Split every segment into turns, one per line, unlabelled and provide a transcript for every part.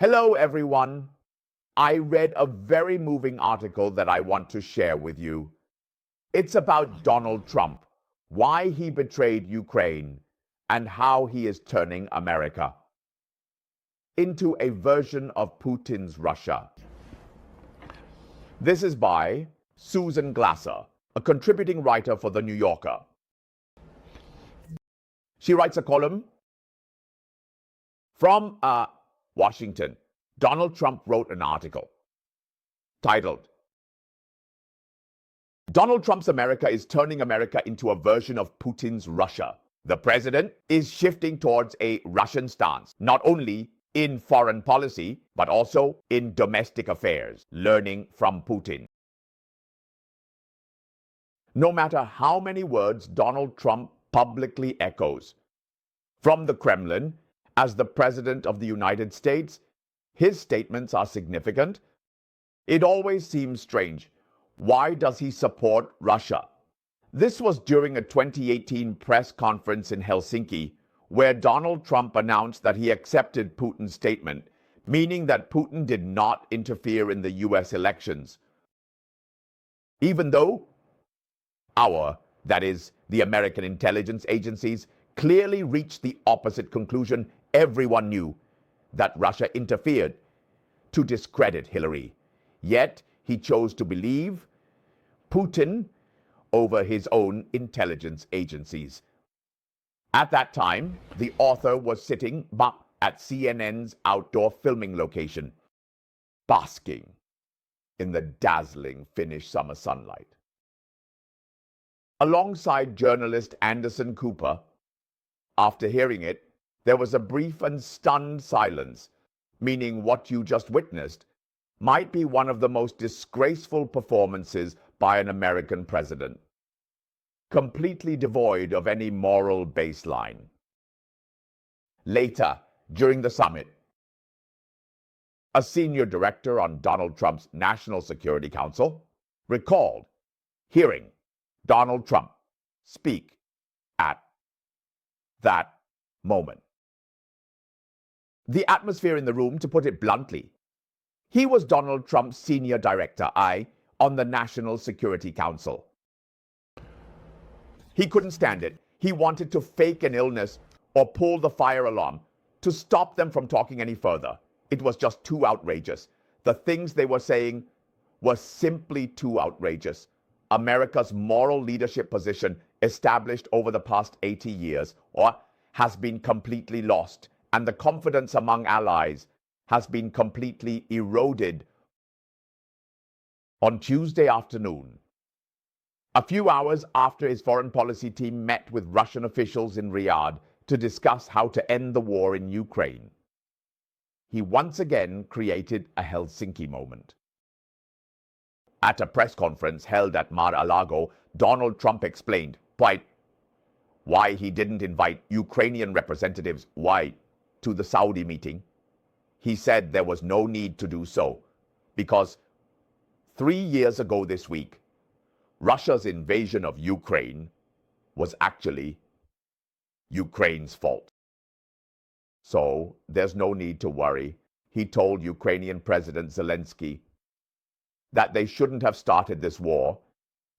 Hello, everyone. I read a very moving article that I want to share with you. It's about Donald Trump, why he betrayed Ukraine, and how he is turning America into a version of Putin's Russia. This is by Susan Glasser, a contributing writer for The New Yorker. She writes a column from Washington. Donald Trump wrote an article titled, "Donald Trump's America is turning America into a version of Putin's Russia. The president is shifting towards a Russian stance, not only in foreign policy, but also in domestic affairs, learning from Putin." No matter how many words Donald Trump publicly echoes from the Kremlin as the President of the United States, his statements are significant. It always seems strange. Why does he support Russia? This was during a 2018 press conference in Helsinki, where Donald Trump announced that he accepted Putin's statement, meaning that Putin did not interfere in the US elections. Even though that is, the American intelligence agencies, clearly reached the opposite conclusion, everyone knew that Russia interfered to discredit Hillary. Yet he chose to believe Putin over his own intelligence agencies. At that time, the author was sitting at CNN's outdoor filming location, basking in the dazzling Finnish summer sunlight. Alongside journalist Anderson Cooper, after hearing it, there was a brief and stunned silence, meaning what you just witnessed might be one of the most disgraceful performances by an American president, completely devoid of any moral baseline. Later, during the summit, a senior director on Donald Trump's National Security Council recalled hearing Donald Trump speak at that moment. The atmosphere in the room, to put it bluntly, he was Donald Trump's senior director, on the National Security Council. He couldn't stand it. He wanted to fake an illness or pull the fire alarm to stop them from talking any further. It was just too outrageous. The things they were saying were simply too outrageous. America's moral leadership position, established over the past 80 years, has been completely lost, and the confidence among allies has been completely eroded. On Tuesday afternoon, a few hours after his foreign policy team met with Russian officials in Riyadh to discuss how to end the war in Ukraine, he once again created a Helsinki moment. At a press conference held at Mar-a-Lago, Donald Trump explained why he didn't invite Ukrainian representatives to the Saudi meeting. He said there was no need to do so because 3 years ago this week, Russia's invasion of Ukraine was actually Ukraine's fault. So there's no need to worry, he told Ukrainian President Zelensky that they shouldn't have started this war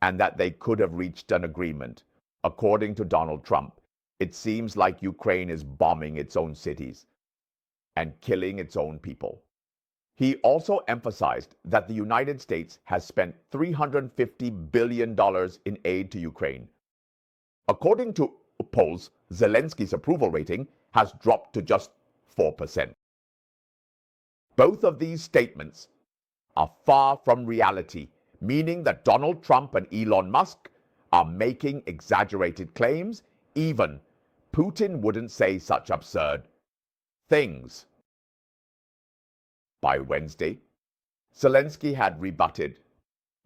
and that they could have reached an agreement. According to Donald Trump, it seems like Ukraine is bombing its own cities and killing its own people. He also emphasized that the United States has spent $350 billion in aid to Ukraine. According to polls, Zelensky's approval rating has dropped to just 4%. Both of these statements are far from reality, meaning that Donald Trump and Elon Musk are making exaggerated claims. Even Putin wouldn't say such absurd things. By Wednesday, Zelensky had rebutted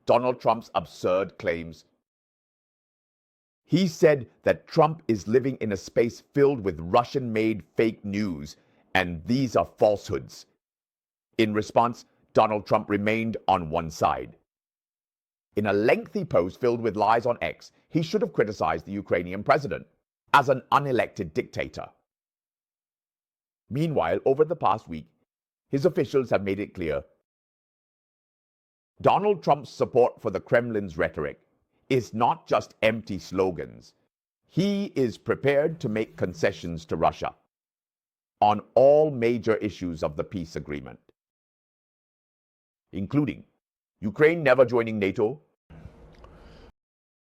Donald Trump's absurd claims. He said that Trump is living in a space filled with Russian-made fake news, and these are falsehoods. In response, Donald Trump remained on one side. In a lengthy post filled with lies on X, he should have criticized the Ukrainian president as an unelected dictator. Meanwhile, over the past week, his officials have made it clear Donald Trump's support for the Kremlin's rhetoric is not just empty slogans. He is prepared to make concessions to Russia on all major issues of the peace agreement, including Ukraine never joining NATO,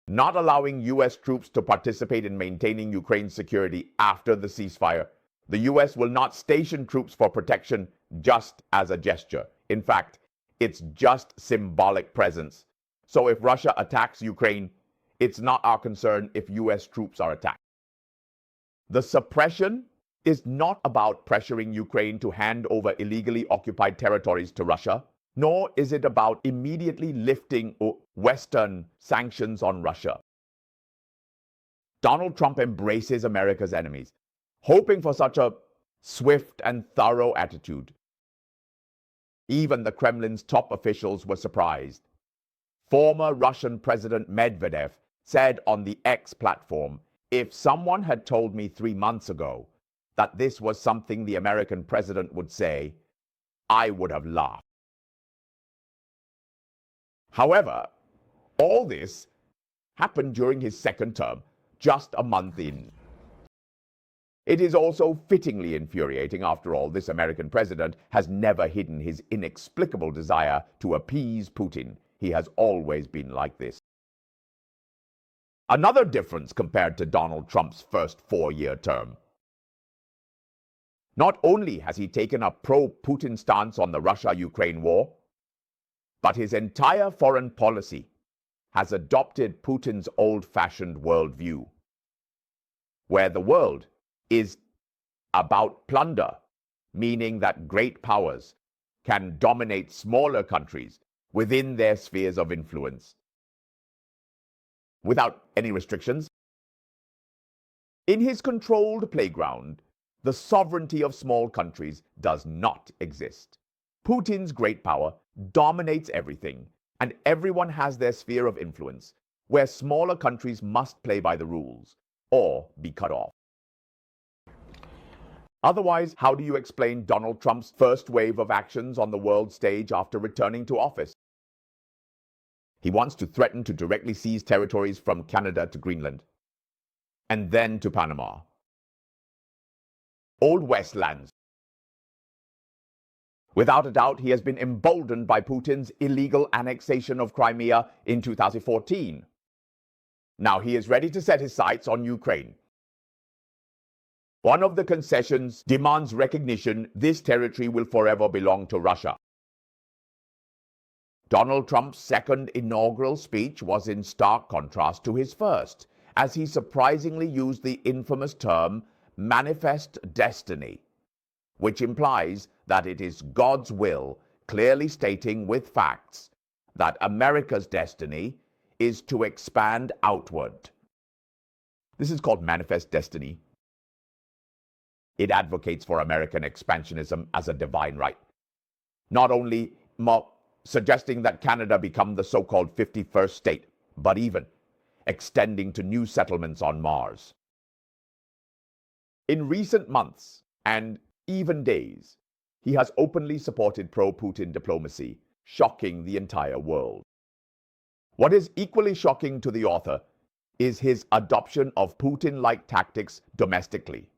not allowing U.S. troops to participate in maintaining Ukraine's security after the ceasefire. The U.S. will not station troops for protection just as a gesture. In fact, it's just symbolic presence. So if Russia attacks Ukraine, it's not our concern if U.S. troops are attacked. The suppression is not about pressuring Ukraine to hand over illegally occupied territories to Russia, nor is it about immediately lifting Western sanctions on Russia. Donald Trump embraces America's enemies, hoping for such a swift and thorough attitude. Even the Kremlin's top officials were surprised. Former Russian President Medvedev said on the X platform, "If someone had told me 3 months ago that this was something the American president would say, I would have laughed." However, all this happened during his second term, just a month in. It is also fittingly infuriating. After all, this American president has never hidden his inexplicable desire to appease Putin. He has always been like this. Another difference compared to Donald Trump's first 4-year term. Not only has he taken a pro-Putin stance on the Russia-Ukraine war, but his entire foreign policy has adopted Putin's old-fashioned worldview, where the world is about plunder, meaning that great powers can dominate smaller countries within their spheres of influence without any restrictions. In his controlled playground, the sovereignty of small countries does not exist. Putin's great power dominates everything, and everyone has their sphere of influence, where smaller countries must play by the rules or be cut off. Otherwise, how do you explain Donald Trump's first wave of actions on the world stage after returning to office? He wants to threaten to directly seize territories from Canada to Greenland, and then to Panama. Old West lands. Without a doubt, he has been emboldened by Putin's illegal annexation of Crimea in 2014. Now he is ready to set his sights on Ukraine. One of the concessions demands recognition this territory will forever belong to Russia. Donald Trump's second inaugural speech was in stark contrast to his first, as he surprisingly used the infamous term manifest destiny, which implies that it is God's will, clearly stating with facts that America's destiny is to expand outward. This is called manifest destiny. It advocates for American expansionism as a divine right, not only suggesting that Canada become the so-called 51st state, but even extending to new settlements on Mars. In recent months and even days, he has openly supported pro-Putin diplomacy, shocking the entire world. What is equally shocking to the author is his adoption of Putin-like tactics domestically.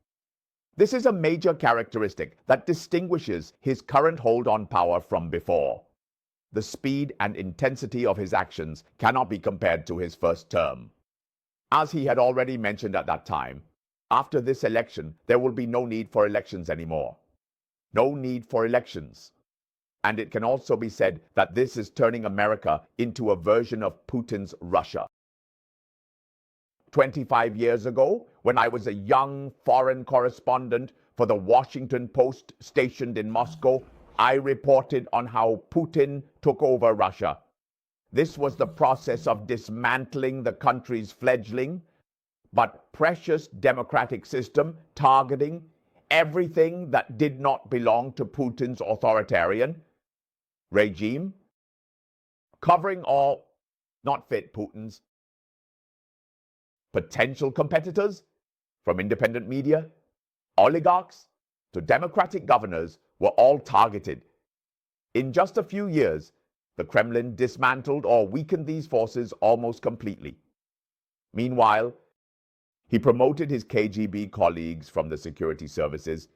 This is a major characteristic that distinguishes his current hold on power from before. The speed and intensity of his actions cannot be compared to his first term. As he had already mentioned at that time, after this election, there will be no need for elections anymore. No need for elections. And it can also be said that this is turning America into a version of Putin's Russia. 25 years ago, when I was a young foreign correspondent for the Washington Post stationed in Moscow, I reported on how Putin took over Russia. This was the process of dismantling the country's fledgling but precious democratic system, targeting everything that did not belong to Putin's authoritarian regime, covering all not fit Putin's potential competitors, from independent media, oligarchs, to democratic governors were all targeted. In just a few years, the Kremlin dismantled or weakened these forces almost completely. Meanwhile, he promoted his KGB colleagues from the security services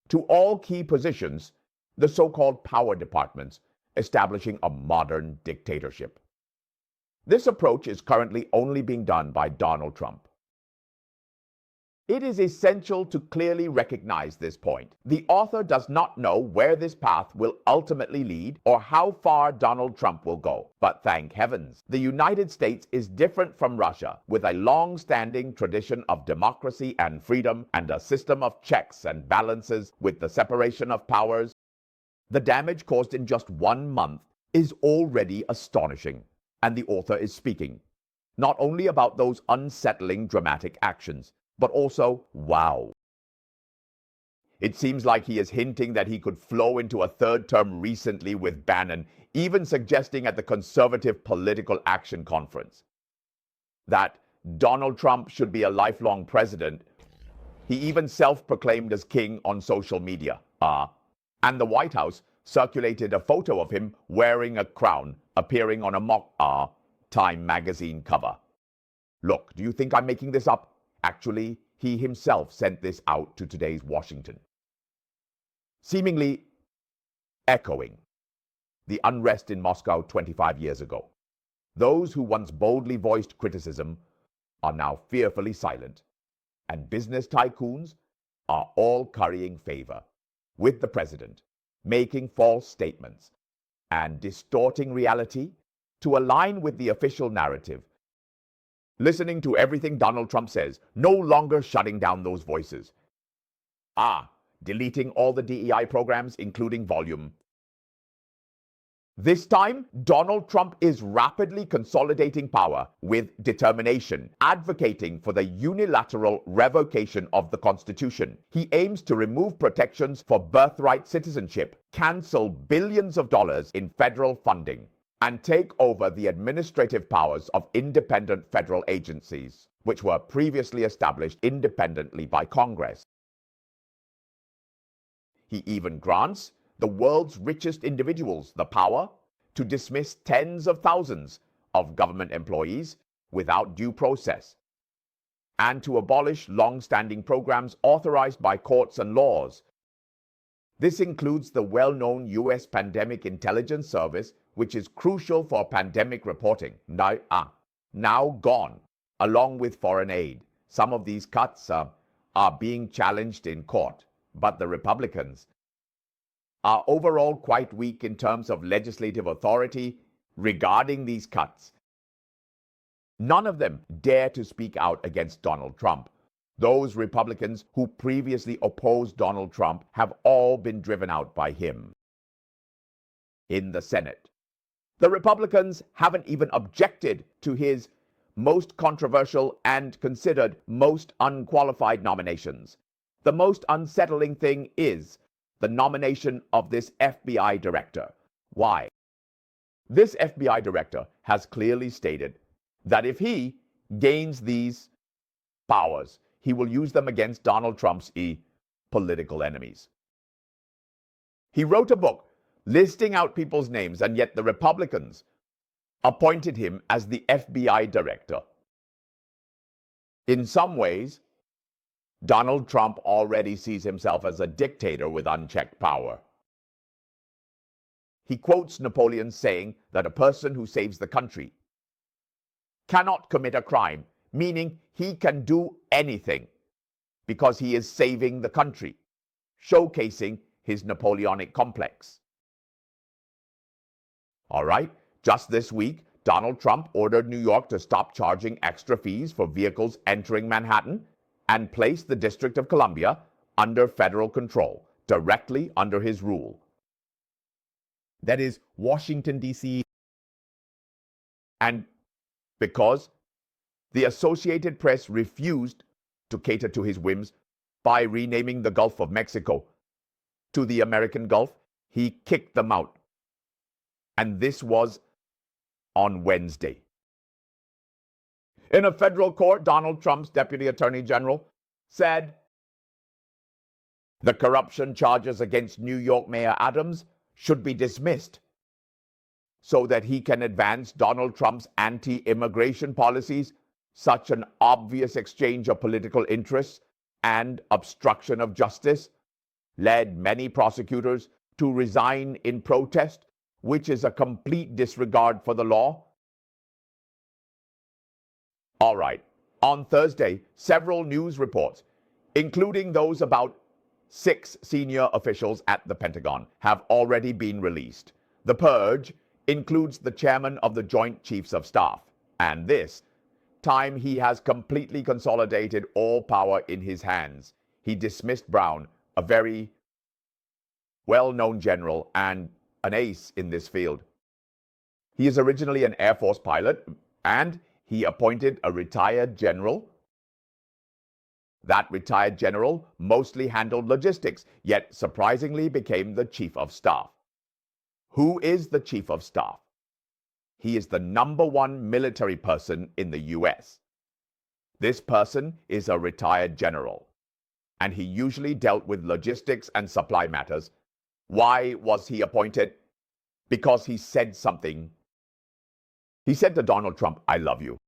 to all key positions, the so-called power departments, establishing a modern dictatorship. This approach is currently only being done by Donald Trump. It is essential to clearly recognize this point. The author does not know where this path will ultimately lead or how far Donald Trump will go. But thank heavens, the United States is different from Russia, with a long-standing tradition of democracy and freedom and a system of checks and balances with the separation of powers. The damage caused in just 1 month is already astonishing, and the author is speaking not only about those unsettling dramatic actions, but also, wow. It seems like he is hinting that he could flow into a third term recently with Bannon, even suggesting at the Conservative Political Action Conference that Donald Trump should be a lifelong president. He even self-proclaimed as king on social media. And the White House circulated a photo of him wearing a crown, appearing on a mock Time magazine cover. Look, do you think I'm making this up? Actually, he himself sent this out to today's Washington, seemingly echoing the unrest in Moscow 25 years ago. Those who once boldly voiced criticism are now fearfully silent, and business tycoons are all currying favor with the president, making false statements and distorting reality to align with the official narrative. Listening to everything Donald Trump says, no longer shutting down those voices. Deleting all the DEI programs, including volume. This time, Donald Trump is rapidly consolidating power with determination, advocating for the unilateral revocation of the Constitution. He aims to remove protections for birthright citizenship, cancel billions of dollars in federal funding, and take over the administrative powers of independent federal agencies, which were previously established independently by Congress. He even grants the world's richest individuals the power to dismiss tens of thousands of government employees without due process, and to abolish long-standing programs authorized by courts and laws. This includes the well-known U.S. Pandemic Intelligence Service, which is crucial for pandemic reporting, now gone, along with foreign aid. Some of these cuts are being challenged in court, but the Republicans are overall quite weak in terms of legislative authority regarding these cuts. None of them dare to speak out against Donald Trump. Those Republicans who previously opposed Donald Trump have all been driven out by him. In the Senate, the Republicans haven't even objected to his most controversial and considered most unqualified nominations. The most unsettling thing is the nomination of this FBI director. Why? This FBI director has clearly stated that if he gains these powers, he will use them against Donald Trump's political enemies. He wrote a book listing out people's names, and yet the Republicans appointed him as the FBI director. In some ways, Donald Trump already sees himself as a dictator with unchecked power. He quotes Napoleon saying that a person who saves the country cannot commit a crime, meaning he can do anything because he is saving the country, showcasing his Napoleonic complex. All right, just this week, Donald Trump ordered New York to stop charging extra fees for vehicles entering Manhattan and place the District of Columbia under federal control, directly under his rule. That is Washington, D.C. And because the Associated Press refused to cater to his whims by renaming the Gulf of Mexico to the American Gulf, he kicked them out. And this was on Wednesday. In a federal court, Donald Trump's Deputy Attorney General said The corruption charges against New York Mayor Adams should be dismissed so that he can advance Donald Trump's anti-immigration policies, such an obvious exchange of political interests and obstruction of justice, led many prosecutors to resign in protest, which is a complete disregard for the law. All right. On Thursday, several news reports, including those about 6 senior officials at the Pentagon, have already been released. The purge includes the chairman of the Joint Chiefs of Staff, and this time he has completely consolidated all power in his hands. He dismissed Brown, a very well-known general and an ace in this field. He is originally an Air Force pilot, and he appointed a retired general. That retired general mostly handled logistics, yet surprisingly became the Chief of Staff. Who is the Chief of Staff? He is the #1 military person in the US. This person is a retired general, and he usually dealt with logistics and supply matters. Why was he appointed? Because he said something. He said to Donald Trump, "I love you.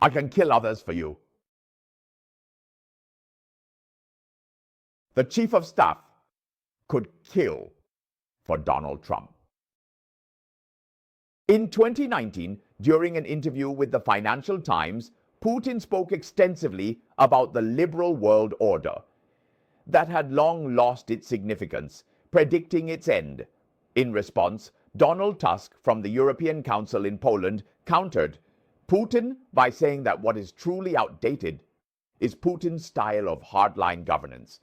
I can kill others for you." The Chief of Staff could kill for Donald Trump. In 2019, during an interview with the Financial Times, Putin spoke extensively about the liberal world order that had long lost its significance, predicting its end. In response, Donald Tusk from the European Council in Poland countered Putin by saying that what is truly outdated is Putin's style of hardline governance.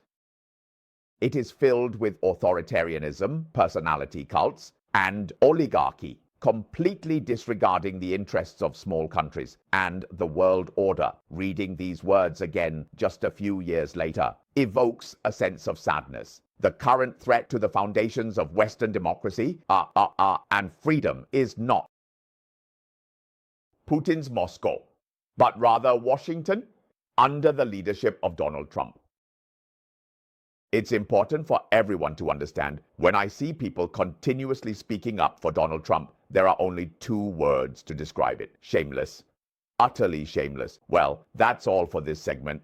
It is filled with authoritarianism, personality cults, and oligarchy, completely disregarding the interests of small countries and the world order. Reading these words again just a few years later evokes a sense of sadness. The current threat to the foundations of Western democracy and freedom is not Putin's Moscow, but rather Washington under the leadership of Donald Trump. It's important for everyone to understand, when I see people continuously speaking up for Donald Trump, there are only 2 words to describe it: shameless. Utterly shameless. Well, that's all for this segment.